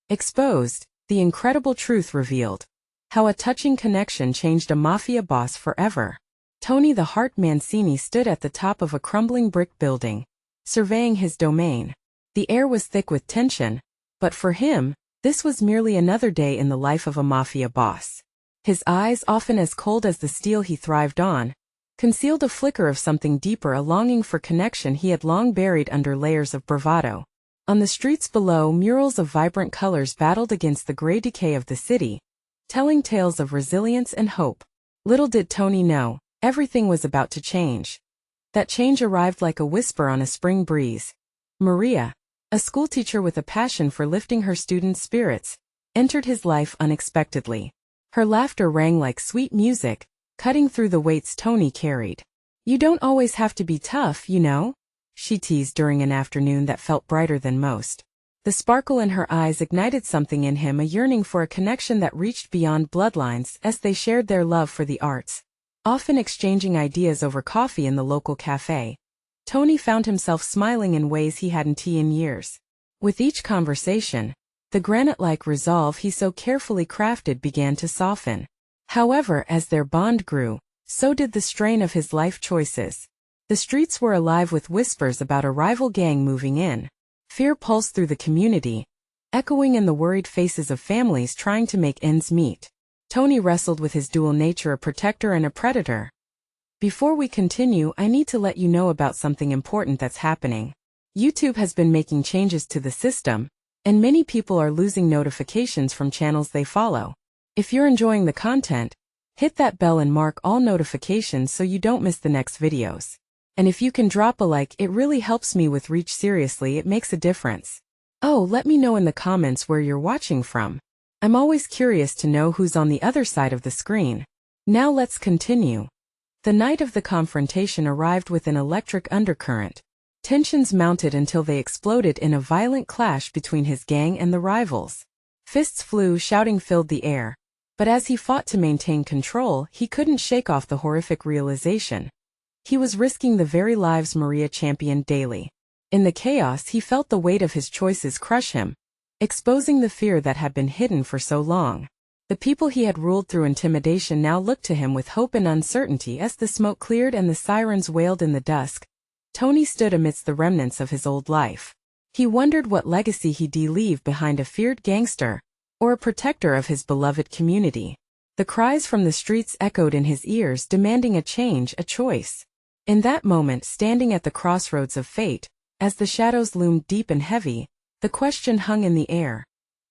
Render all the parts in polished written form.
Exposed, the incredible truth revealed. How a touching connection changed a Mafia boss forever. Tony the Heart Mancini stood at the top of a crumbling brick building, surveying his domain. The air was thick with tension, but for him, this was merely another day in the life of a Mafia boss. His eyes, often as cold as the steel he thrived on, concealed a flicker of something deeper, a longing for connection he had long buried under layers of bravado. On the streets below, murals of vibrant colors battled against the gray decay of the city, telling tales of resilience and hope. Little did Tony know, everything was about to change. That change arrived like a whisper on a spring breeze. Maria, a schoolteacher with a passion for lifting her students' spirits, entered his life unexpectedly. Her laughter rang like sweet music, cutting through the weights Tony carried. "You don't always have to be tough, you know," she teased during an afternoon that felt brighter than most. The sparkle in her eyes ignited something in him, a yearning for a connection that reached beyond bloodlines as they shared their love for the arts. Often exchanging ideas over coffee in the local cafe, Tony found himself smiling in ways he hadn't seen in years. With each conversation, the granite-like resolve he so carefully crafted began to soften. However, as their bond grew, so did the strain of his life choices. The streets were alive with whispers about a rival gang moving in. Fear pulsed through the community, echoing in the worried faces of families trying to make ends meet. Tony wrestled with his dual nature, a protector and a predator. Before we continue, I need to let you know about something important that's happening. YouTube has been making changes to the system, and many people are losing notifications from channels they follow. If you're enjoying the content, hit that bell and mark all notifications so you don't miss the next videos. And if you can drop a like, it really helps me with reach. Seriously, it makes a difference. Oh, let me know in the comments where you're watching from. I'm always curious to know who's on the other side of the screen. Now let's continue. The night of the confrontation arrived with an electric undercurrent. Tensions mounted until they exploded in a violent clash between his gang and the rivals. Fists flew, shouting filled the air. But as he fought to maintain control, he couldn't shake off the horrific realization. He was risking the very lives Maria championed daily. In the chaos, he felt the weight of his choices crush him, exposing the fear that had been hidden for so long. The people he had ruled through intimidation now looked to him with hope and uncertainty. As the smoke cleared and the sirens wailed in the dusk, Tony stood amidst the remnants of his old life. He wondered what legacy he'd leave behind, a feared gangster, or a protector of his beloved community. The cries from the streets echoed in his ears, demanding a change, a choice. In that moment, standing at the crossroads of fate, as the shadows loomed deep and heavy, the question hung in the air.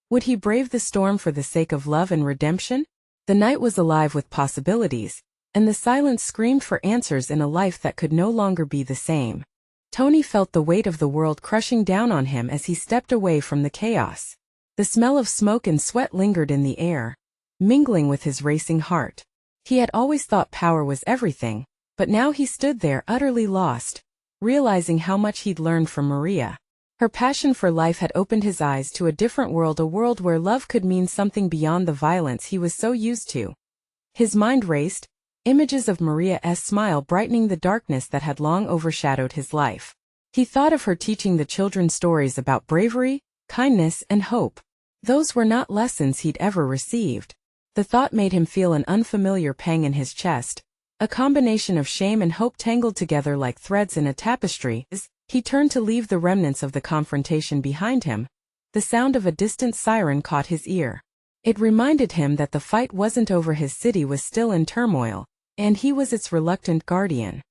Would he brave the storm for the sake of love and redemption? The night was alive with possibilities, and the silence screamed for answers in a life that could no longer be the same. Tony felt the weight of the world crushing down on him as he stepped away from the chaos. The smell of smoke and sweat lingered in the air, mingling with his racing heart. He had always thought power was everything, but now he stood there utterly lost, realizing how much he'd learned from Maria. Her passion for life had opened his eyes to a different world, a world where love could mean something beyond the violence he was so used to. His mind raced, images of Maria's smile brightening the darkness that had long overshadowed his life. He thought of her teaching the children stories about bravery, kindness, and hope. Those were not lessons he'd ever received. The thought made him feel an unfamiliar pang in his chest, a combination of shame and hope tangled together like threads in a tapestry. As he turned to leave the remnants of the confrontation behind him, the sound of a distant siren caught his ear. It reminded him that the fight wasn't over. His city was still in turmoil, and he was its reluctant guardian.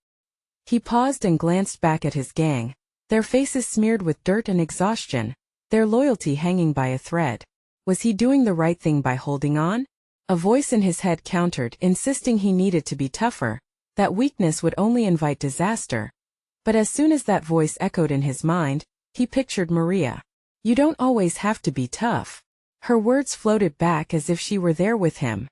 He paused and glanced back at his gang, their faces smeared with dirt and exhaustion, their loyalty hanging by a thread. Was he doing the right thing by holding on? A voice in his head countered, insisting he needed to be tougher, that weakness would only invite disaster. But as soon as that voice echoed in his mind, he pictured Maria. You don't always have to be tough. Her words floated back as if she were there with him.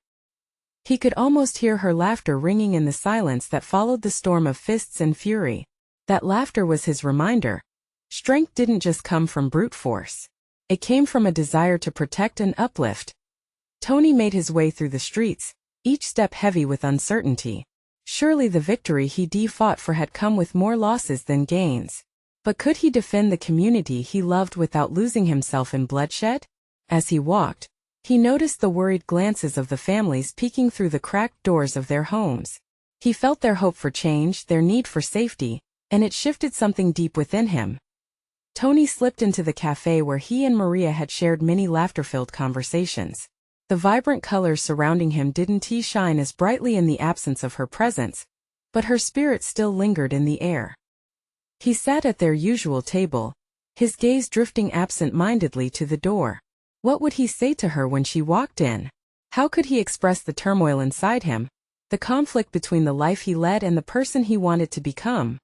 He could almost hear her laughter ringing in the silence that followed the storm of fists and fury. That laughter was his reminder. Strength didn't just come from brute force. It came from a desire to protect and uplift. Tony made his way through the streets, each step heavy with uncertainty. Surely the victory he'd fought for had come with more losses than gains. But could he defend the community he loved without losing himself in bloodshed? As he walked, he noticed the worried glances of the families peeking through the cracked doors of their homes. He felt their hope for change, their need for safety, and it shifted something deep within him. Tony slipped into the cafe where he and Maria had shared many laughter-filled conversations. The vibrant colors surrounding him didn't shine as brightly in the absence of her presence, but her spirit still lingered in the air. He sat at their usual table, his gaze drifting absent-mindedly to the door. What would he say to her when she walked in? How could he express the turmoil inside him, the conflict between the life he led and the person he wanted to become?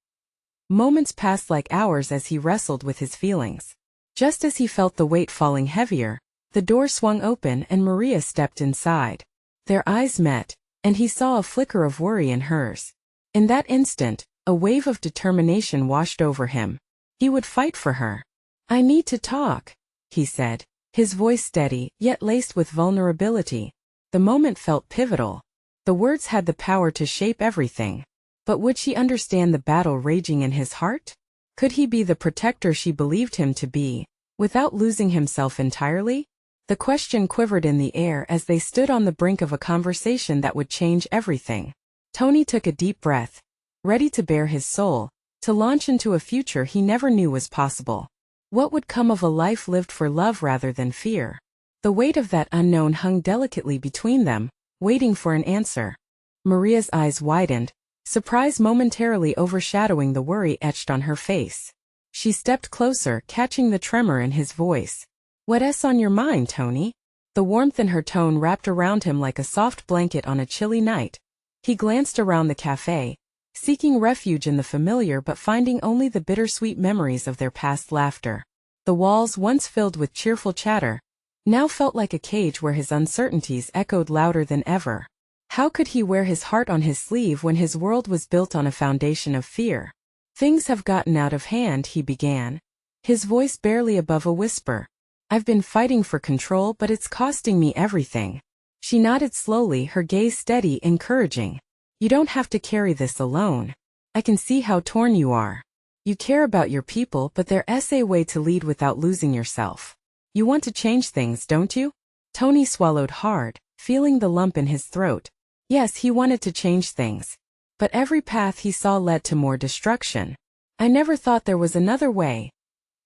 Moments passed like hours as he wrestled with his feelings. Just as he felt the weight falling heavier, the door swung open and Maria stepped inside. Their eyes met, and he saw a flicker of worry in hers. In that instant, a wave of determination washed over him. He would fight for her. "I need to talk," he said, his voice steady, yet laced with vulnerability. The moment felt pivotal. The words had the power to shape everything. But would she understand the battle raging in his heart? Could he be the protector she believed him to be, without losing himself entirely? The question quivered in the air as they stood on the brink of a conversation that would change everything. Tony took a deep breath, ready to bare his soul, to launch into a future he never knew was possible. What would come of a life lived for love rather than fear? The weight of that unknown hung delicately between them, waiting for an answer. Maria's eyes widened, surprise momentarily overshadowing the worry etched on her face. She stepped closer, catching the tremor in his voice. "What's on your mind, Tony?" The warmth in her tone wrapped around him like a soft blanket on a chilly night. He glanced around the cafe, seeking refuge in the familiar but finding only the bittersweet memories of their past laughter. The walls, once filled with cheerful chatter, now felt like a cage where his uncertainties echoed louder than ever. How could he wear his heart on his sleeve when his world was built on a foundation of fear? "Things have gotten out of hand," he began, his voice barely above a whisper. "I've been fighting for control, but it's costing me everything." She nodded slowly, her gaze steady, encouraging. "You don't have to carry this alone. I can see how torn you are. You care about your people, but there's a way to lead without losing yourself. You want to change things, don't you?" Tony swallowed hard, feeling the lump in his throat. Yes, he wanted to change things. But every path he saw led to more destruction. "I never thought there was another way."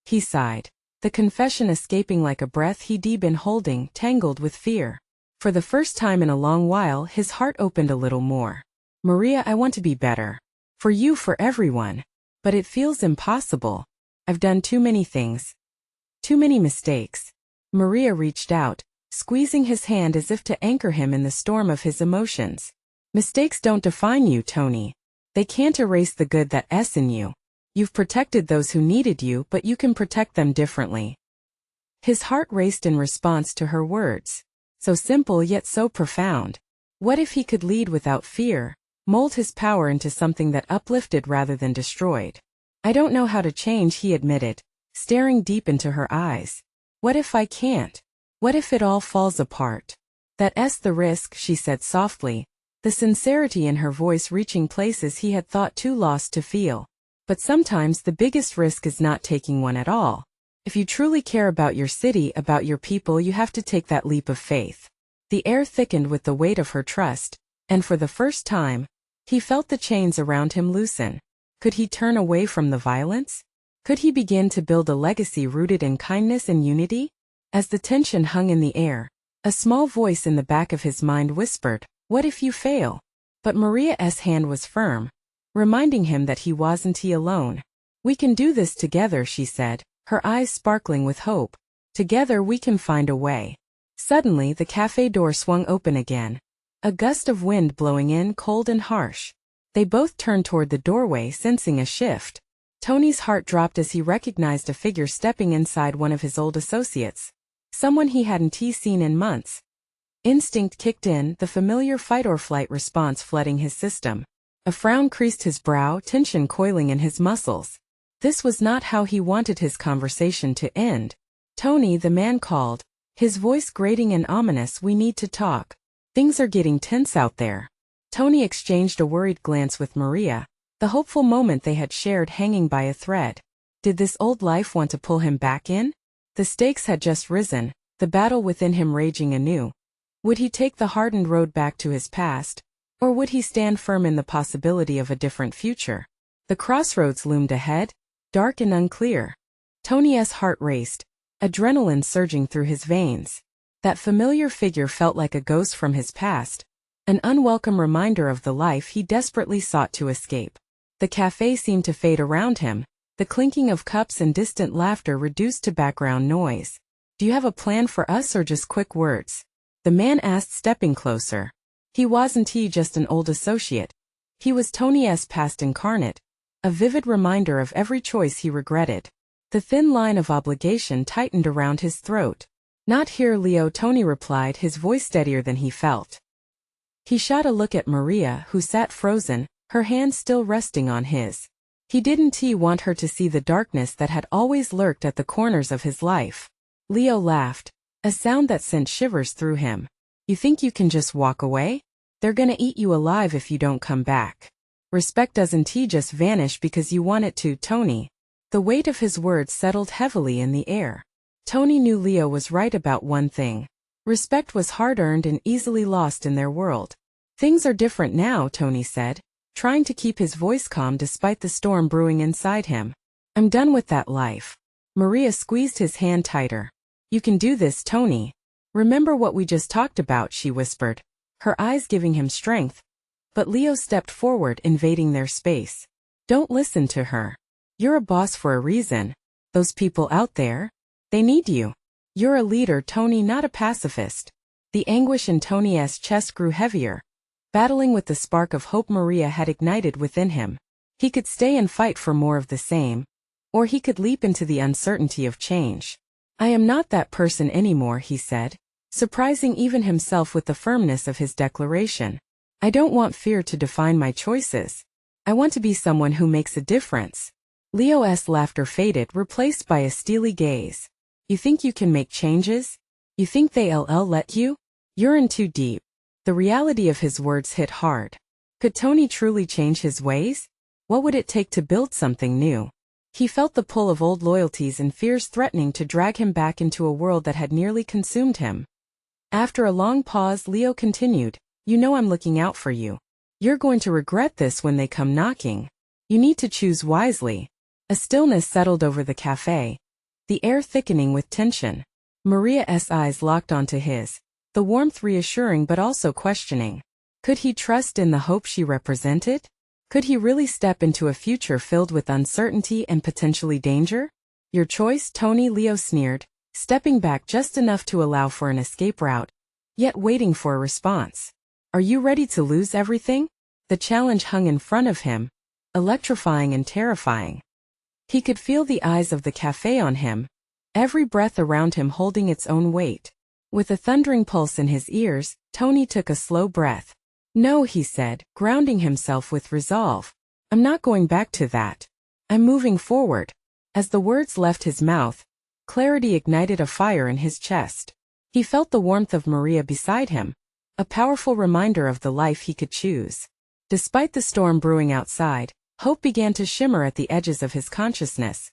He sighed, the confession escaping like a breath he'd been holding, tangled with fear. For the first time in a long while, his heart opened a little more. "Maria, I want to be better. For you, for everyone. But it feels impossible. I've done too many things. Too many mistakes." Maria reached out, squeezing his hand as if to anchor him in the storm of his emotions. "Mistakes don't define you, Tony. They can't erase the good that's in you. You've protected those who needed you, but you can protect them differently." His heart raced in response to her words. So simple yet so profound. What if he could lead without fear, mold his power into something that uplifted rather than destroyed? "I don't know how to change," he admitted, staring deep into her eyes. "What if I can't? What if it all falls apart?" "That's the risk," she said softly, the sincerity in her voice reaching places he had thought too lost to feel. "But sometimes the biggest risk is not taking one at all. If you truly care about your city, about your people, you have to take that leap of faith." The air thickened with the weight of her trust, and for the first time, he felt the chains around him loosen. Could he turn away from the violence? Could he begin to build a legacy rooted in kindness and unity? As the tension hung in the air, a small voice in the back of his mind whispered, "What if you fail?" But Maria's hand was firm, reminding him that he wasn't alone. "We can do this together," she said, her eyes sparkling with hope. "Together we can find a way." Suddenly the cafe door swung open again, a gust of wind blowing in, cold and harsh. They both turned toward the doorway, sensing a shift. Tony's heart dropped as he recognized a figure stepping inside, one of his old associates. Someone he hadn't seen in months. Instinct kicked in, the familiar fight-or-flight response flooding his system. A frown creased his brow, tension coiling in his muscles. This was not how he wanted his conversation to end. "Tony," the man called, his voice grating and ominous, "we need to talk. Things are getting tense out there." Tony exchanged a worried glance with Maria, the hopeful moment they had shared hanging by a thread. Did this old life want to pull him back in? The stakes had just risen, the battle within him raging anew. Would he take the hardened road back to his past, or would he stand firm in the possibility of a different future? The crossroads loomed ahead, dark and unclear. Tony's heart raced, adrenaline surging through his veins. That familiar figure felt like a ghost from his past, an unwelcome reminder of the life he desperately sought to escape. The cafe seemed to fade around him, the clinking of cups and distant laughter reduced to background noise. "Do you have a plan for us or just quick words?" the man asked, stepping closer. He wasn't just an old associate. He was Tony's past incarnate, a vivid reminder of every choice he regretted. The thin line of obligation tightened around his throat. "Not here, Leo," Tony replied, his voice steadier than he felt. He shot a look at Maria, who sat frozen, her hand still resting on his. He didn't want her to see the darkness that had always lurked at the corners of his life. Leo laughed, a sound that sent shivers through him. "You think you can just walk away? They're gonna eat you alive if you don't come back. Respect doesn't just vanish because you want it to, Tony." The weight of his words settled heavily in the air. Tony knew Leo was right about one thing. Respect was hard-earned and easily lost in their world. "Things are different now," Tony said, trying to keep his voice calm despite the storm brewing inside him. "I'm done with that life." Maria squeezed his hand tighter. "You can do this, Tony. Remember what we just talked about," she whispered, her eyes giving him strength. But Leo stepped forward, invading their space. "Don't listen to her. You're a boss for a reason. Those people out there, they need you. You're a leader, Tony, not a pacifist." The anguish in Tony's chest grew heavier, battling with the spark of hope Maria had ignited within him. He could stay and fight for more of the same, or he could leap into the uncertainty of change. "I am not that person anymore," he said, surprising even himself with the firmness of his declaration. "I don't want fear to define my choices. I want to be someone who makes a difference." Leo's laughter faded, replaced by a steely gaze. "You think you can make changes? You think they'll let you? You're in too deep." The reality of his words hit hard. Could Tony truly change his ways? What would it take to build something new? He felt the pull of old loyalties and fears threatening to drag him back into a world that had nearly consumed him. After a long pause, Leo continued, "You know I'm looking out for you. You're going to regret this when they come knocking. You need to choose wisely." A stillness settled over the cafe, the air thickening with tension. Maria's eyes locked onto his, the warmth reassuring but also questioning. Could he trust in the hope she represented? Could he really step into a future filled with uncertainty and potentially danger? "Your choice, Tony," Leo sneered, stepping back just enough to allow for an escape route, yet waiting for a response. "Are you ready to lose everything?" The challenge hung in front of him, electrifying and terrifying. He could feel the eyes of the cafe on him, every breath around him holding its own weight. With a thundering pulse in his ears, Tony took a slow breath. "No," he said, grounding himself with resolve. "I'm not going back to that. I'm moving forward." As the words left his mouth, clarity ignited a fire in his chest. He felt the warmth of Maria beside him, a powerful reminder of the life he could choose. Despite the storm brewing outside, hope began to shimmer at the edges of his consciousness.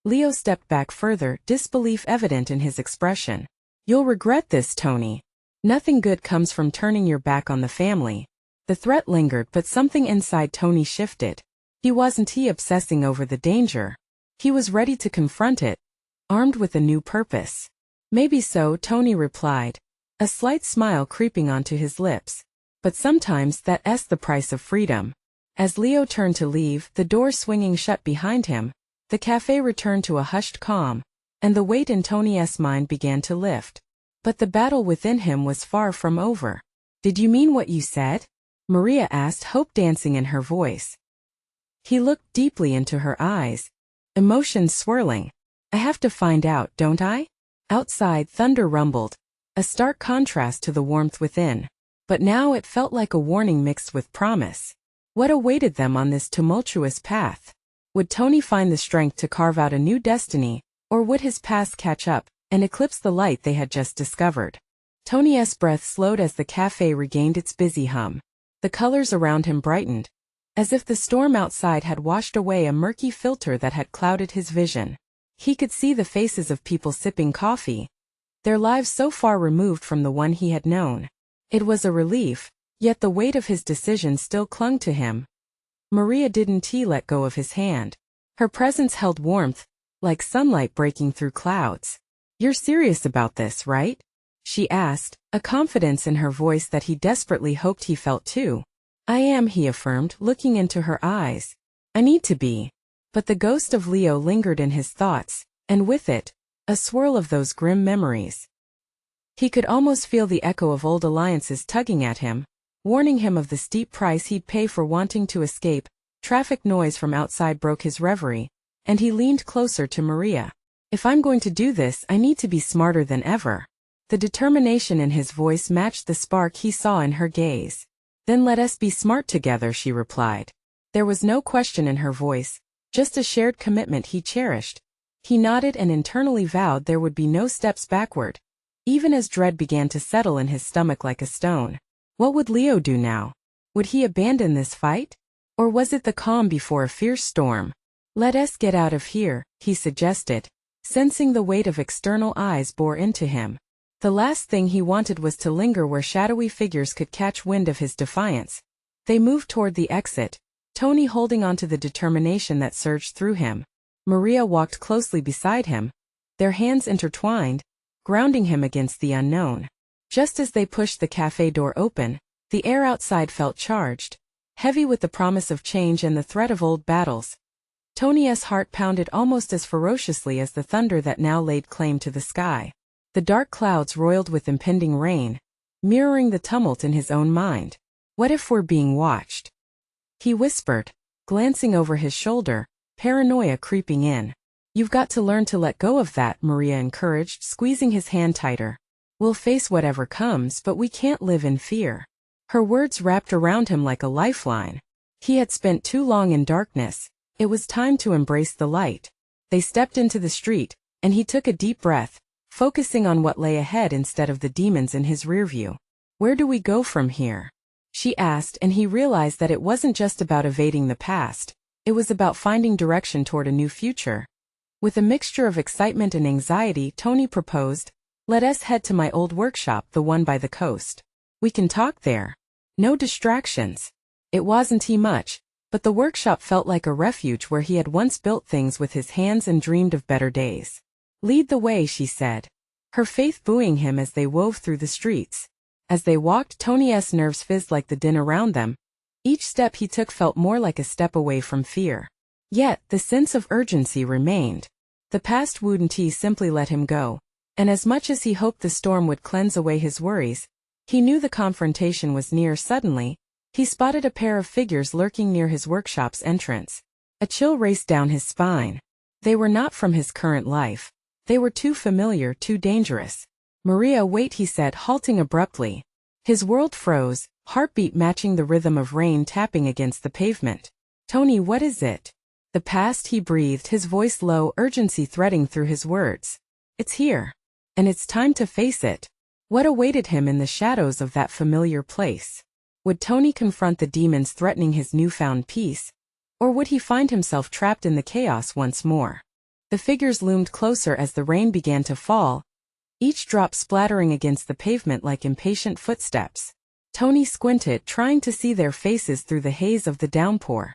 Leo stepped back further, disbelief evident in his expression. "You'll regret this, Tony. Nothing good comes from turning your back on the family." The threat lingered, but something inside Tony shifted. He wasn't obsessing over the danger. He was ready to confront it, armed with a new purpose. "Maybe so," Tony replied, a slight smile creeping onto his lips. "But sometimes that's the price of freedom." As Leo turned to leave, the door swinging shut behind him, the cafe returned to a hushed calm, and the weight in Tony's mind began to lift. But the battle within him was far from over. "Did you mean what you said?" Maria asked, hope dancing in her voice. He looked deeply into her eyes, emotions swirling. "I have to find out, don't I?" Outside, thunder rumbled, a stark contrast to the warmth within. But now it felt like a warning mixed with promise. What awaited them on this tumultuous path? Would Tony find the strength to carve out a new destiny, or would his past catch up and eclipse the light they had just discovered? Tony's breath slowed as the cafe regained its busy hum. The colors around him brightened, as if the storm outside had washed away a murky filter that had clouded his vision. He could see the faces of people sipping coffee, their lives so far removed from the one he had known. It was a relief, yet the weight of his decision still clung to him. Maria didn't let go of his hand. Her presence held warmth, like sunlight breaking through clouds. "You're serious about this, right?" she asked, a confidence in her voice that he desperately hoped he felt too. "I am," he affirmed, looking into her eyes. "I need to be." But the ghost of Leo lingered in his thoughts, and with it, a swirl of those grim memories. He could almost feel the echo of old alliances tugging at him, warning him of the steep price he'd pay for wanting to escape. Traffic noise from outside broke his reverie, and he leaned closer to Maria. "If I'm going to do this, I need to be smarter than ever." The determination in his voice matched the spark he saw in her gaze. "Then let us be smart together," she replied. There was no question in her voice, just a shared commitment he cherished. He nodded and internally vowed there would be no steps backward, even as dread began to settle in his stomach like a stone. What would Leo do now? Would he abandon this fight? Or was it the calm before a fierce storm? "Let us get out of here," he suggested, sensing the weight of external eyes bore into him. The last thing he wanted was to linger where shadowy figures could catch wind of his defiance. They moved toward the exit, Tony holding on to the determination that surged through him. Maria walked closely beside him, their hands intertwined, grounding him against the unknown. Just as they pushed the cafe door open, the air outside felt charged, heavy with the promise of change and the threat of old battles. Tony's heart pounded almost as ferociously as the thunder that now laid claim to the sky. The dark clouds roiled with impending rain, mirroring the tumult in his own mind. "What if we're being watched?" he whispered, glancing over his shoulder, paranoia creeping in. "You've got to learn to let go of that," Maria encouraged, squeezing his hand tighter. "We'll face whatever comes, but we can't live in fear." Her words wrapped around him like a lifeline. He had spent too long in darkness. It was time to embrace the light. They stepped into the street, and he took a deep breath, focusing on what lay ahead instead of the demons in his rearview. "Where do we go from here?" she asked, and he realized that it wasn't just about evading the past. It was about finding direction toward a new future. With a mixture of excitement and anxiety, Tony proposed, "Let us head to my old workshop, the one by the coast. We can talk there. No distractions." It wasn't much, but the workshop felt like a refuge where he had once built things with his hands and dreamed of better days. "Lead the way," she said, her faith buoying him as they wove through the streets. As they walked, Tony's nerves fizzed like the din around them. Each step he took felt more like a step away from fear. Yet, the sense of urgency remained. The past wouldn't simply let him go, and as much as he hoped the storm would cleanse away his worries, he knew the confrontation was near. Suddenly, he spotted a pair of figures lurking near his workshop's entrance. A chill raced down his spine. They were not from his current life. They were too familiar, too dangerous. "Maria, wait," he said, halting abruptly. His world froze, heartbeat matching the rhythm of rain tapping against the pavement. "Tony, what is it?" "The past," he breathed, his voice low, urgency threading through his words. "It's here. And it's time to face it." What awaited him in the shadows of that familiar place? Would Tony confront the demons threatening his newfound peace? Or would he find himself trapped in the chaos once more? The figures loomed closer as the rain began to fall, each drop splattering against the pavement like impatient footsteps. Tony squinted, trying to see their faces through the haze of the downpour.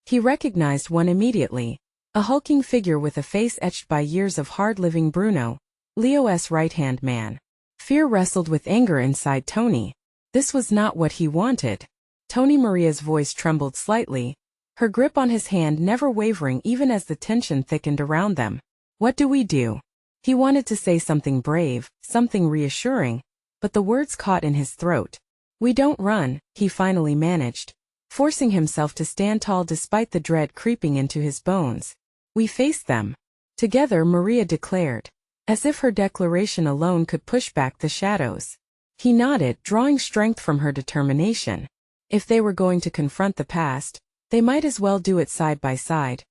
He recognized one immediately, a hulking figure with a face etched by years of hard living. Bruno, Leo's right-hand man. Fear wrestled with anger inside Tony. This was not what he wanted. Maria's voice trembled slightly, her grip on his hand never wavering even as the tension thickened around them. "What do we do?" He wanted to say something brave, something reassuring, but the words caught in his throat. "We don't run," he finally managed, forcing himself to stand tall despite the dread creeping into his bones. "We face them. Together," Maria declared, as if her declaration alone could push back the shadows. He nodded, drawing strength from her determination. If they were going to confront the past, they might as well do it side by side.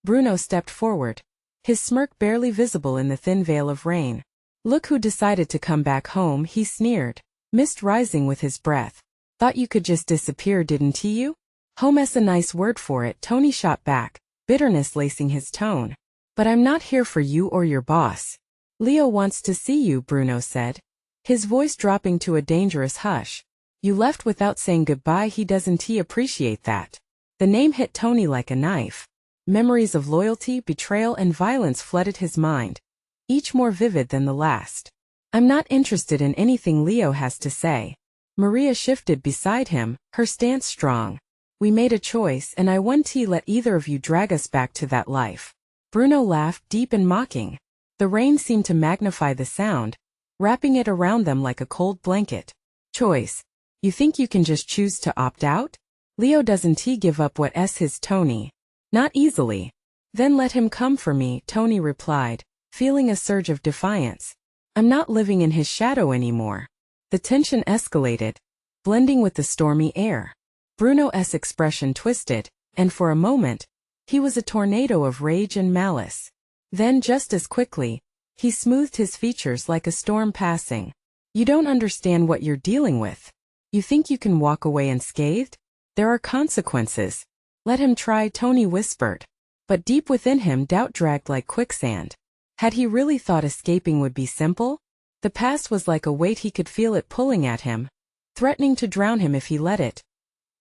Bruno stepped forward, his smirk barely visible in the thin veil of rain. "Look who decided to come back home," he sneered, mist rising with his breath. "Thought you could just disappear, didn't you?" "Home's a nice word for it," Tony shot back, bitterness lacing his tone. "But I'm not here for you or your boss." Leo wants to see you, Bruno said, his voice dropping to a dangerous hush. You left without saying goodbye. He doesn't appreciate that. The name hit Tony like a knife. Memories of loyalty, betrayal, and violence flooded his mind, each more vivid than the last. I'm not interested in anything Leo has to say. Maria shifted beside him, her stance strong. We made a choice, and I won't let either of you drag us back to that life. Bruno laughed, deep and mocking. The rain seemed to magnify the sound, wrapping it around them like a cold blanket. Choice. You think you can just choose to opt out? Leo doesn't give up what's his, Tony. Not easily. Then let him come for me, Tony replied, feeling a surge of defiance. I'm not living in his shadow anymore. The tension escalated, blending with the stormy air. Bruno's expression twisted, and for a moment, he was a tornado of rage and malice. Then just as quickly, he smoothed his features like a storm passing. You don't understand what you're dealing with. You think you can walk away unscathed? There are consequences. Let him try, Tony whispered. But deep within him doubt dragged like quicksand. Had he really thought escaping would be simple? The past was like a weight. He could feel it pulling at him, threatening to drown him if he let it.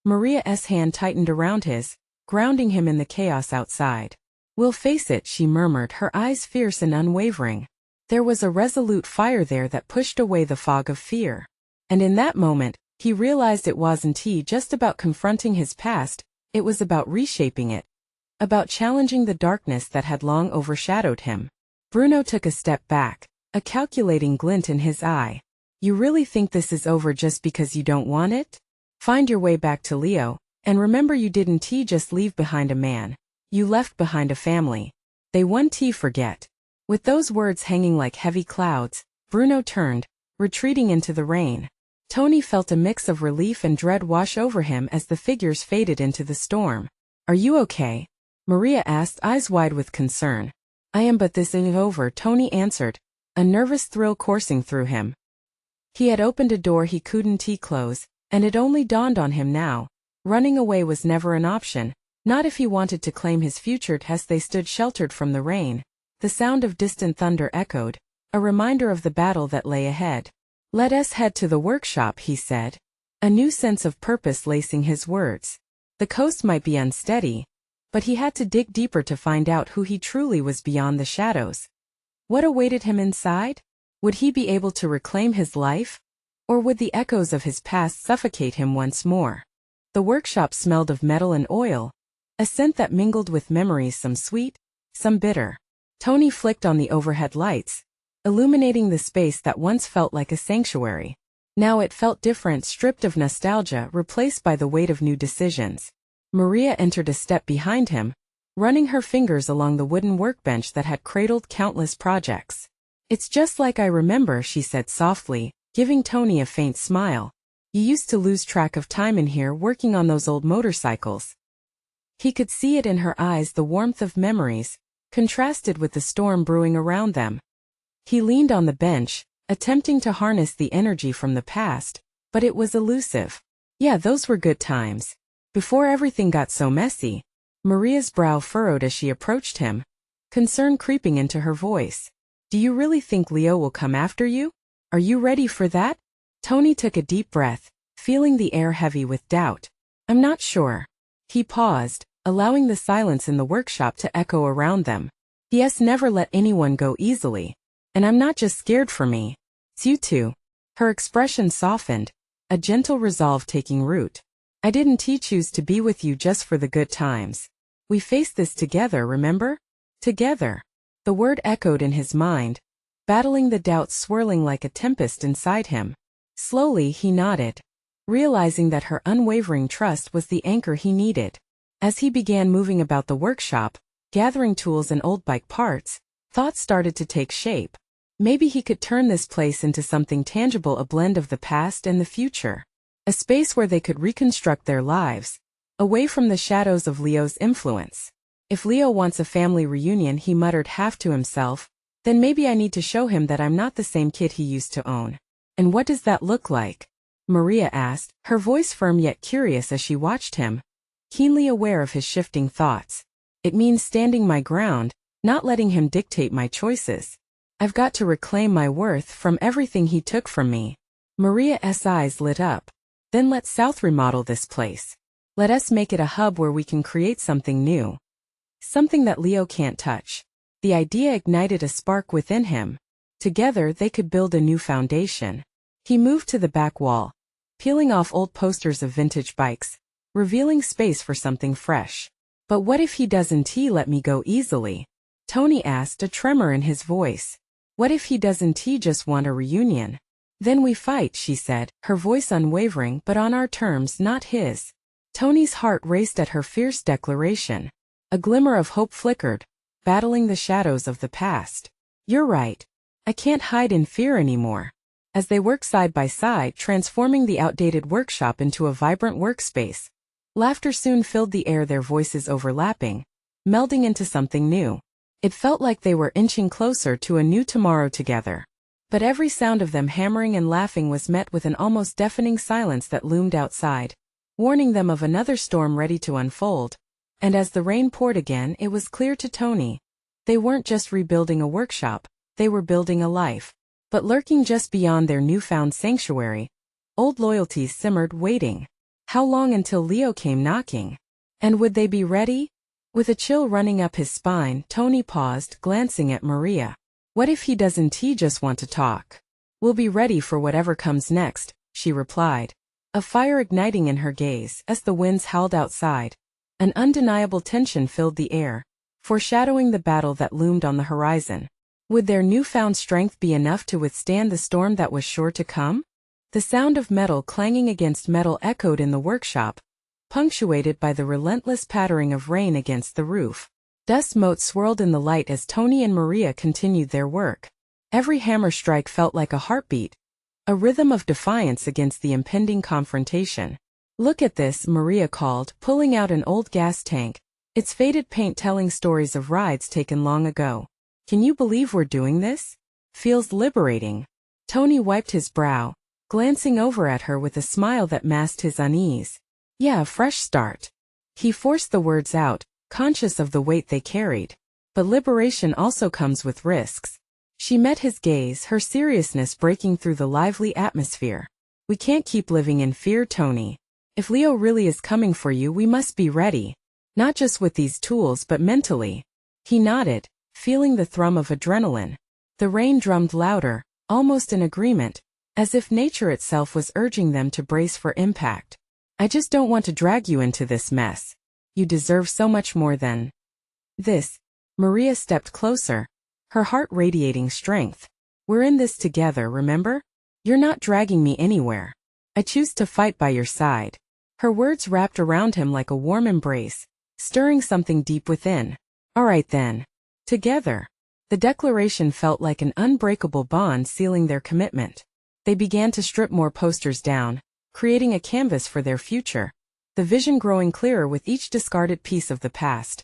Maria's hand tightened around his, grounding him in the chaos outside. We'll face it, she murmured, her eyes fierce and unwavering. There was a resolute fire there that pushed away the fog of fear. And in that moment, he realized it wasn't just about confronting his past, it was about reshaping it. About challenging the darkness that had long overshadowed him. Bruno took a step back, a calculating glint in his eye. You really think this is over just because you don't want it? Find your way back to Leo, and remember you didn't just leave behind a man. You left behind a family. They won't forget. With those words hanging like heavy clouds, Bruno turned, retreating into the rain. Tony felt a mix of relief and dread wash over him as the figures faded into the storm. Are you okay? Maria asked, eyes wide with concern. I am, but this isn't over, Tony answered, a nervous thrill coursing through him. He had opened a door he couldn't close, and it only dawned on him now. Running away was never an option. Not if he wanted to claim his future. As they stood sheltered from the rain, the sound of distant thunder echoed, a reminder of the battle that lay ahead. Let us head to the workshop, he said, a new sense of purpose lacing his words. The coast might be unsteady, but he had to dig deeper to find out who he truly was beyond the shadows. What awaited him inside? Would he be able to reclaim his life? Or would the echoes of his past suffocate him once more? The workshop smelled of metal and oil, a scent that mingled with memories, some sweet, some bitter. Tony flicked on the overhead lights, illuminating the space that once felt like a sanctuary. Now it felt different, stripped of nostalgia, replaced by the weight of new decisions. Maria entered a step behind him, running her fingers along the wooden workbench that had cradled countless projects. It's just like I remember, she said softly, giving Tony a faint smile. You used to lose track of time in here working on those old motorcycles. He could see it in her eyes, the warmth of memories, contrasted with the storm brewing around them. He leaned on the bench, attempting to harness the energy from the past, but it was elusive. Yeah, those were good times. Before everything got so messy. Maria's brow furrowed as she approached him, concern creeping into her voice. Do you really think Leo will come after you? Are you ready for that? Tony took a deep breath, feeling the air heavy with doubt. I'm not sure. He paused, allowing the silence in the workshop to echo around them. Yes, never let anyone go easily. And I'm not just scared for me. It's you too. Her expression softened, a gentle resolve taking root. I didn't choose to be with you just for the good times. We faced this together, remember? Together. The word echoed in his mind, battling the doubts swirling like a tempest inside him. Slowly he nodded, realizing that her unwavering trust was the anchor he needed. As he began moving about the workshop, gathering tools and old bike parts, thoughts started to take shape. Maybe he could turn this place into something tangible, a blend of the past and the future. A space where they could reconstruct their lives, away from the shadows of Leo's influence. If Leo wants a family reunion, he muttered half to himself, then maybe I need to show him that I'm not the same kid he used to own. And what does that look like? Maria asked, her voice firm yet curious as she watched him, keenly aware of his shifting thoughts. It means standing my ground, not letting him dictate my choices. I've got to reclaim my worth from everything he took from me. Maria's eyes lit up. Then let's South remodel this place. Let us make it a hub where we can create something new. Something that Leo can't touch. The idea ignited a spark within him. Together they could build a new foundation. He moved to the back wall, peeling off old posters of vintage bikes, revealing space for something fresh. But what if he doesn't let me go easily? Tony asked, a tremor in his voice. What if he doesn't just want a reunion? Then we fight, she said, her voice unwavering, but on our terms, not his. Tony's heart raced at her fierce declaration. A glimmer of hope flickered, battling the shadows of the past. You're right. I can't hide in fear anymore. As they worked side by side, transforming the outdated workshop into a vibrant workspace, laughter soon filled the air, their voices overlapping, melding into something new. It felt like they were inching closer to a new tomorrow together. But every sound of them hammering and laughing was met with an almost deafening silence that loomed outside, warning them of another storm ready to unfold. And as the rain poured again, it was clear to Tony. They weren't just rebuilding a workshop, they were building a life. But lurking just beyond their newfound sanctuary, old loyalties simmered, waiting. How long until Leo came knocking? And would they be ready? With a chill running up his spine, Tony paused, glancing at Maria. What if he doesn't just want to talk? We'll be ready for whatever comes next, she replied, a fire igniting in her gaze as the winds howled outside. An undeniable tension filled the air, foreshadowing the battle that loomed on the horizon. Would their newfound strength be enough to withstand the storm that was sure to come? The sound of metal clanging against metal echoed in the workshop, punctuated by the relentless pattering of rain against the roof. Dust motes swirled in the light as Tony and Maria continued their work. Every hammer strike felt like a heartbeat, a rhythm of defiance against the impending confrontation. Look at this, Maria called, pulling out an old gas tank, its faded paint telling stories of rides taken long ago. Can you believe we're doing this? Feels liberating. Tony wiped his brow, glancing over at her with a smile that masked his unease. Yeah, a fresh start. He forced the words out, conscious of the weight they carried. But liberation also comes with risks. She met his gaze, her seriousness breaking through the lively atmosphere. We can't keep living in fear, Tony. If Leo really is coming for you, we must be ready. Not just with these tools, but mentally. He nodded, feeling the thrum of adrenaline. The rain drummed louder, almost in agreement, as if nature itself was urging them to brace for impact. I just don't want to drag you into this mess. You deserve so much more than this. Maria stepped closer, her heart radiating strength. We're in this together, remember? You're not dragging me anywhere. I choose to fight by your side. Her words wrapped around him like a warm embrace, stirring something deep within. All right then. Together. The declaration felt like an unbreakable bond sealing their commitment. They began to strip more posters down, creating a canvas for their future, the vision growing clearer with each discarded piece of the past.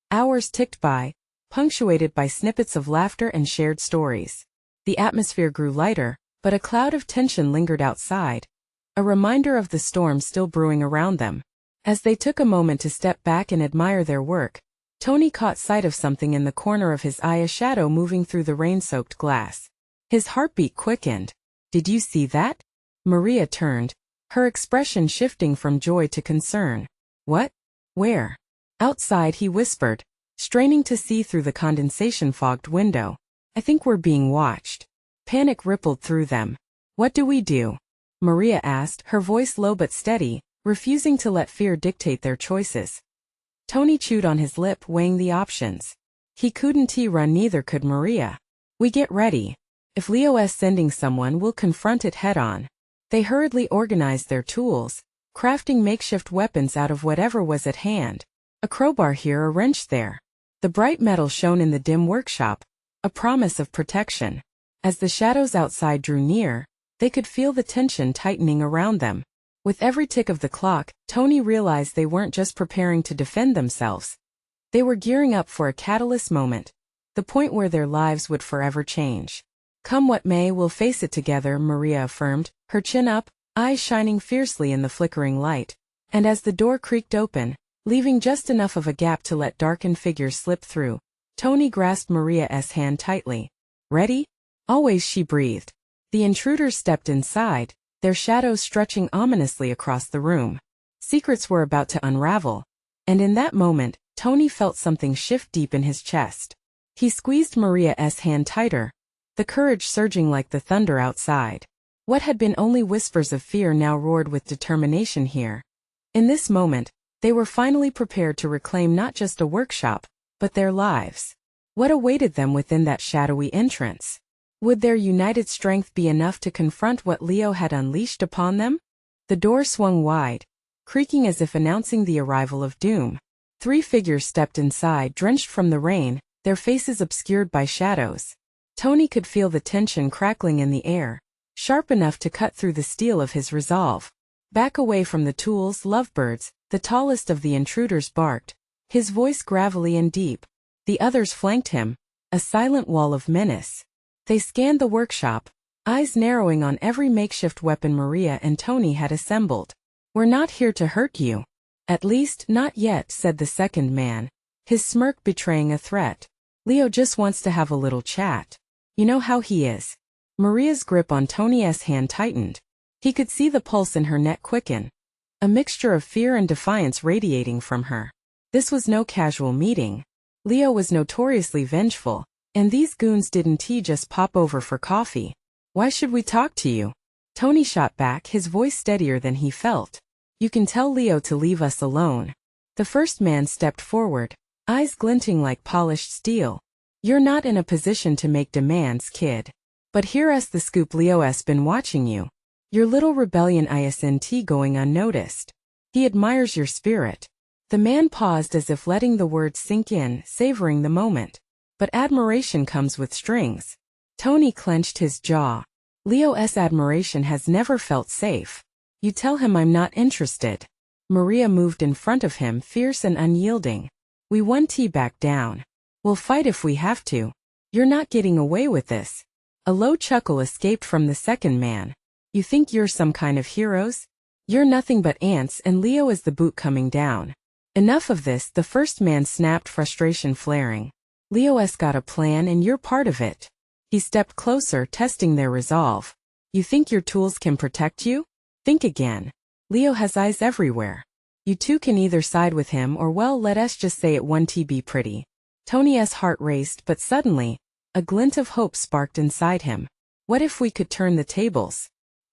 Hours ticked by, punctuated by snippets of laughter and shared stories. The atmosphere grew lighter, but a cloud of tension lingered outside, a reminder of the storm still brewing around them. As they took a moment to step back and admire their work, Tony caught sight of something in the corner of his eye, a shadow moving through the rain-soaked glass. His heartbeat quickened. Did you see that? Maria turned, her expression shifting from joy to concern. What? Where? Outside, he whispered, straining to see through the condensation-fogged window. I think we're being watched. Panic rippled through them. What do we do? Maria asked, her voice low but steady, refusing to let fear dictate their choices. Tony chewed on his lip, weighing the options. He couldn't run, neither could Maria. We get ready. If Leo's sending someone, we'll confront it head-on. They hurriedly organized their tools, crafting makeshift weapons out of whatever was at hand. A crowbar here, a wrench there. The bright metal shone in the dim workshop, a promise of protection. As the shadows outside drew near, they could feel the tension tightening around them. With every tick of the clock, Tony realized they weren't just preparing to defend themselves. They were gearing up for a catalyst moment, the point where their lives would forever change. Come what may, we'll face it together, Maria affirmed, her chin up, eyes shining fiercely in the flickering light. And as the door creaked open, leaving just enough of a gap to let darkened figures slip through, Tony grasped Maria's hand tightly. Ready? Always, she breathed. The intruders stepped inside, their shadows stretching ominously across the room. Secrets were about to unravel. And in that moment, Tony felt something shift deep in his chest. He squeezed Maria's hand tighter, the courage surging like the thunder outside. What had been only whispers of fear now roared with determination here. In this moment, they were finally prepared to reclaim not just a workshop, but their lives. What awaited them within that shadowy entrance? Would their united strength be enough to confront what Leo had unleashed upon them? The door swung wide, creaking as if announcing the arrival of doom. 3 figures stepped inside, drenched from the rain, their faces obscured by shadows. Tony could feel the tension crackling in the air, sharp enough to cut through the steel of his resolve. Back away from the tools, lovebirds, the tallest of the intruders barked, his voice gravelly and deep. The others flanked him, a silent wall of menace. They scanned the workshop, eyes narrowing on every makeshift weapon Maria and Tony had assembled. "We're not here to hurt you. At least, not yet," said the second man, his smirk betraying a threat. "Leo just wants to have a little chat. You know how he is." Maria's grip on Tony's hand tightened. He could see the pulse in her neck quicken, a mixture of fear and defiance radiating from her. This was no casual meeting. Leo was notoriously vengeful, and these goons didn't just pop over for coffee. "Why should we talk to you?" Tony shot back, his voice steadier than he felt. "You can tell Leo to leave us alone." The first man stepped forward, eyes glinting like polished steel. "You're not in a position to make demands, kid. But here's the scoop: Leo's been watching you. Your little rebellion isn't going unnoticed. He admires your spirit." The man paused as if letting the words sink in, savoring the moment. But admiration comes with strings. Tony clenched his jaw. Leo's admiration has never felt safe. "You tell him I'm not interested." Maria moved in front of him, fierce and unyielding. "We won't back down. We'll fight if we have to. You're not getting away with this." A low chuckle escaped from the second man. "You think you're some kind of heroes? You're nothing but ants, and Leo is the boot coming down." "Enough of this," the first man snapped, frustration flaring. "Leo's got a plan and you're part of it." He stepped closer, testing their resolve. "You think your tools can protect you? Think again. Leo has eyes everywhere. You two can either side with him or, well, let us just say it won't be pretty." Tony's heart raced, but suddenly, a glint of hope sparked inside him. "What if we could turn the tables?"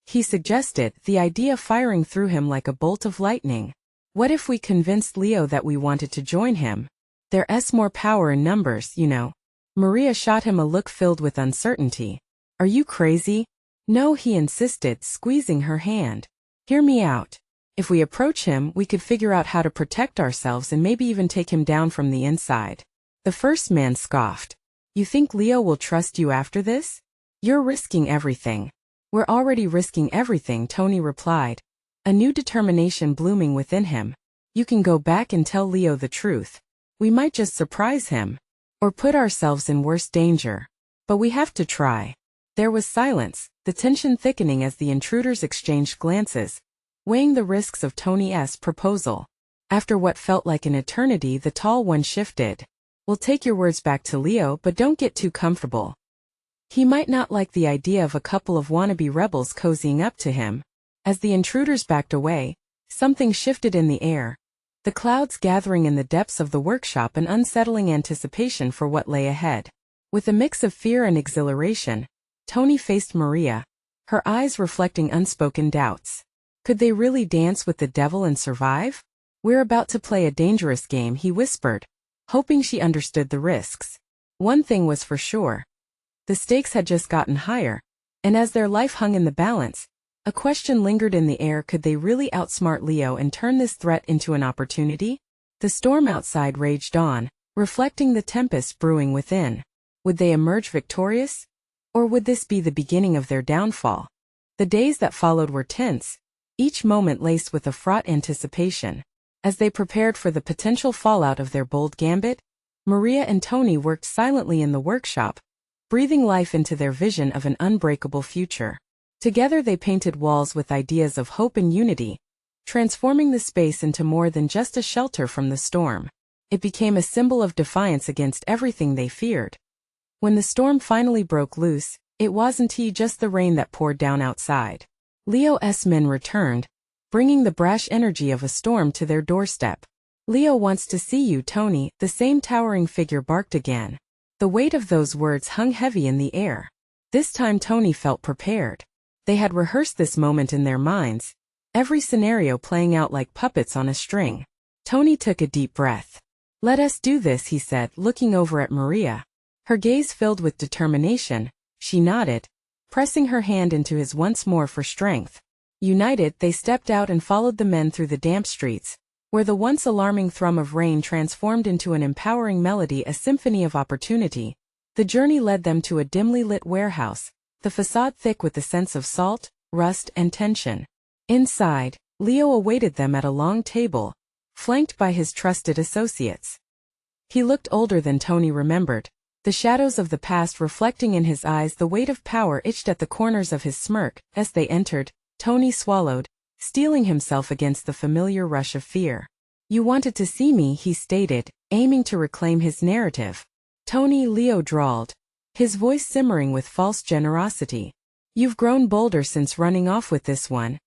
he suggested, the idea firing through him like a bolt of lightning. "What if we convinced Leo that we wanted to join him? There's more power in numbers, you know." Maria shot him a look filled with uncertainty. "Are you crazy?" "No," he insisted, squeezing her hand. "Hear me out. If we approach him, we could figure out how to protect ourselves and maybe even take him down from the inside." The first man scoffed. "You think Leo will trust you after this? You're risking everything." "We're already risking everything," Tony replied, a new determination blooming within him. "You can go back and tell Leo the truth. We might just surprise him, or put ourselves in worse danger. But we have to try." There was silence, the tension thickening as the intruders exchanged glances, weighing the risks of Tony's proposal. After what felt like an eternity, the tall one shifted. "We'll take your words back to Leo, but don't get too comfortable. He might not like the idea of a couple of wannabe rebels cozying up to him." As the intruders backed away, something shifted in the air, the clouds gathering in the depths of the workshop, an unsettling anticipation for what lay ahead. With a mix of fear and exhilaration, Tony faced Maria, her eyes reflecting unspoken doubts. Could they really dance with the devil and survive? "We're about to play a dangerous game," he whispered, hoping she understood the risks. One thing was for sure. The stakes had just gotten higher, and as their life hung in the balance, a question lingered in the air: could they really outsmart Leo and turn this threat into an opportunity? The storm outside raged on, reflecting the tempest brewing within. Would they emerge victorious? Or would this be the beginning of their downfall? The days that followed were tense, each moment laced with a fraught anticipation. As they prepared for the potential fallout of their bold gambit, Maria and Tony worked silently in the workshop, breathing life into their vision of an unbreakable future. Together they painted walls with ideas of hope and unity, transforming the space into more than just a shelter from the storm. It became a symbol of defiance against everything they feared. When the storm finally broke loose, it wasn't just the rain that poured down outside. Leo's men returned, bringing the brash energy of a storm to their doorstep. "Leo wants to see you, Tony," the same towering figure barked again. The weight of those words hung heavy in the air. This time Tony felt prepared. They had rehearsed this moment in their minds, every scenario playing out like puppets on a string. Tony took a deep breath. "Let us do this," he said, looking over at Maria. Her gaze filled with determination. She nodded, pressing her hand into his once more for strength. United, they stepped out and followed the men through the damp streets, where the once alarming thrum of rain transformed into an empowering melody, a symphony of opportunity. The journey led them to a dimly lit warehouse, the facade thick with the sense of salt, rust, and tension. Inside, Leo awaited them at a long table, flanked by his trusted associates. He looked older than Tony remembered, the shadows of the past reflecting in his eyes. The weight of power itched at the corners of his smirk. As they entered, Tony swallowed, steeling himself against the familiar rush of fear. "You wanted to see me," he stated, aiming to reclaim his narrative. "Tony," Leo drawled, his voice simmering with false generosity. "You've grown bolder since running off with this one."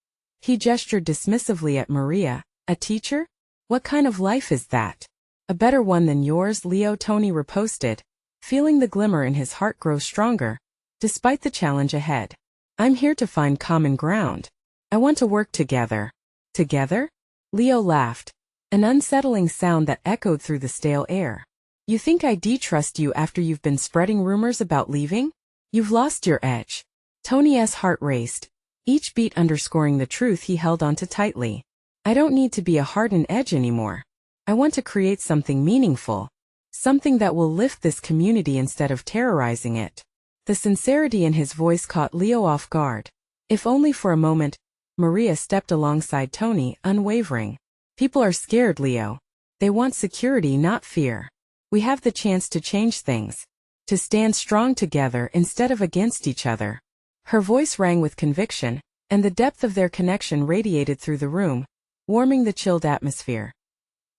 He gestured dismissively at Maria. "A teacher? What kind of life is that?" "A better one than yours, Leo," Tony riposted, feeling the glimmer in his heart grow stronger, despite the challenge ahead. "I'm here to find common ground. I want to work together." "Together?" Leo laughed, an unsettling sound that echoed through the stale air. "You think I'd trust you after you've been spreading rumors about leaving? You've lost your edge." Tony's heart raced, each beat underscoring the truth he held onto tightly. "I don't need to be a hardened edge anymore. I want to create something meaningful. Something that will lift this community instead of terrorizing it." The sincerity in his voice caught Leo off guard. If only for a moment, Maria stepped alongside Tony, unwavering. "People are scared, Leo. They want security, not fear. We have the chance to change things. To stand strong together instead of against each other." Her voice rang with conviction, and the depth of their connection radiated through the room, warming the chilled atmosphere.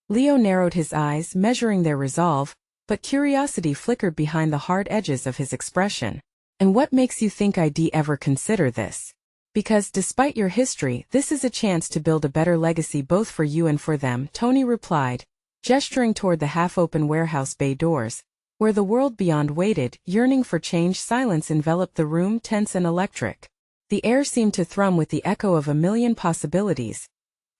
Leo narrowed his eyes, measuring their resolve, but curiosity flickered behind the hard edges of his expression. "And what makes you think I'd ever consider this?" "Because despite your history, this is a chance to build a better legacy both for you and for them," Tony replied, gesturing toward the half-open warehouse bay doors, where the world beyond waited, yearning for change. Silence enveloped the room, tense and electric. The air seemed to thrum with the echo of a million possibilities.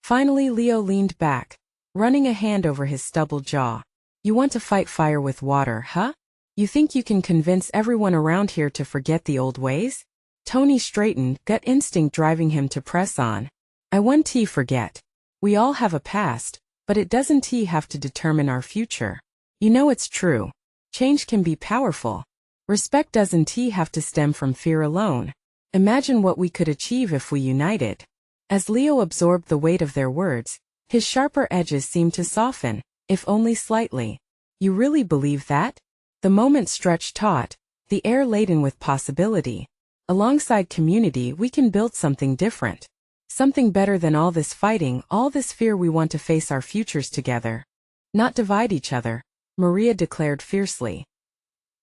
Finally Leo leaned back, running a hand over his stubbled jaw. "You want to fight fire with water, huh? You think you can convince everyone around here to forget the old ways?" Tony straightened, gut instinct driving him to press on. "I want to forget. We all have a past, but it doesn't have to determine our future. You know it's true. Change can be powerful. Respect doesn't have to stem from fear alone. Imagine what we could achieve if we united." As Leo absorbed the weight of their words, his sharper edges seemed to soften, if only slightly. "You really believe that?" The moment stretched taut, the air laden with possibility. "Alongside community we can build something different. Something better than all this fighting, all this fear. We want to face our futures together. Not divide each other," Maria declared fiercely.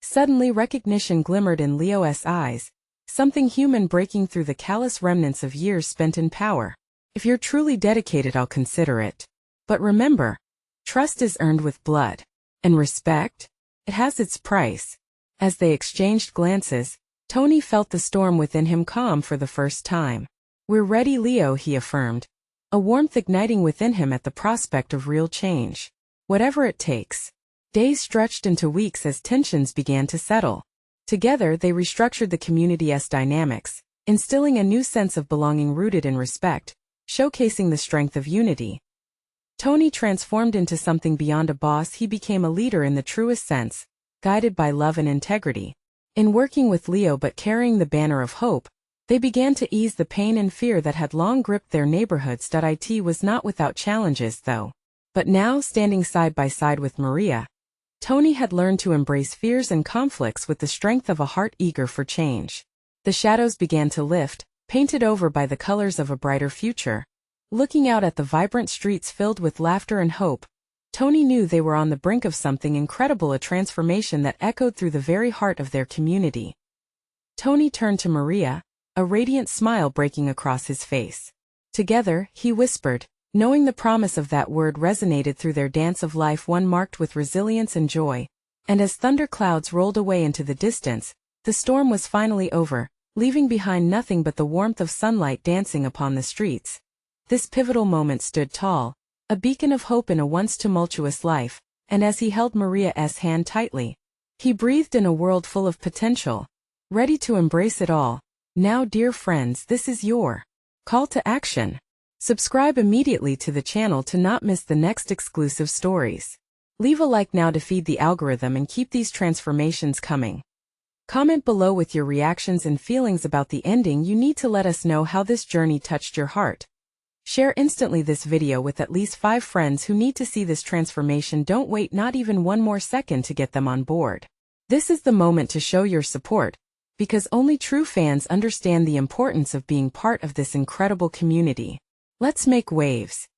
Suddenly recognition glimmered in Leo's eyes, something human breaking through the callous remnants of years spent in power. "If you're truly dedicated, I'll consider it. But remember, trust is earned with blood. And respect? It has its price." As they exchanged glances, Tony felt the storm within him calm for the first time. "We're ready, Leo," he affirmed, a warmth igniting within him at the prospect of real change. "Whatever it takes." Days stretched into weeks as tensions began to settle. Together they restructured the community's dynamics, instilling a new sense of belonging rooted in respect, showcasing the strength of unity. Tony transformed into something beyond a boss. He became a leader in the truest sense, guided by love and integrity. In working with Leo but carrying the banner of hope, they began to ease the pain and fear that had long gripped their neighborhoods. It was not without challenges, though. But now, standing side by side with Maria, Tony had learned to embrace fears and conflicts with the strength of a heart eager for change. The shadows began to lift, painted over by the colors of a brighter future. Looking out at the vibrant streets filled with laughter and hope, Tony knew they were on the brink of something incredible, a transformation that echoed through the very heart of their community. Tony turned to Maria, a radiant smile breaking across his face. Together, he whispered, knowing the promise of that word resonated through their dance of life, one marked with resilience and joy. And as thunderclouds rolled away into the distance, the storm was finally over, leaving behind nothing but the warmth of sunlight dancing upon the streets. This pivotal moment stood tall, a beacon of hope in a once tumultuous life, and as he held Maria's hand tightly, he breathed in a world full of potential, ready to embrace it all. Now, dear friends, this is your call to action. Subscribe immediately to the channel to not miss the next exclusive stories. Leave a like now to feed the algorithm and keep these transformations coming. Comment below with your reactions and feelings about the ending. You need to let us know how this journey touched your heart. Share instantly this video with at least 5 friends who need to see this transformation. Don't wait not even one more second to get them on board. This is the moment to show your support, because only true fans understand the importance of being part of this incredible community. Let's make waves.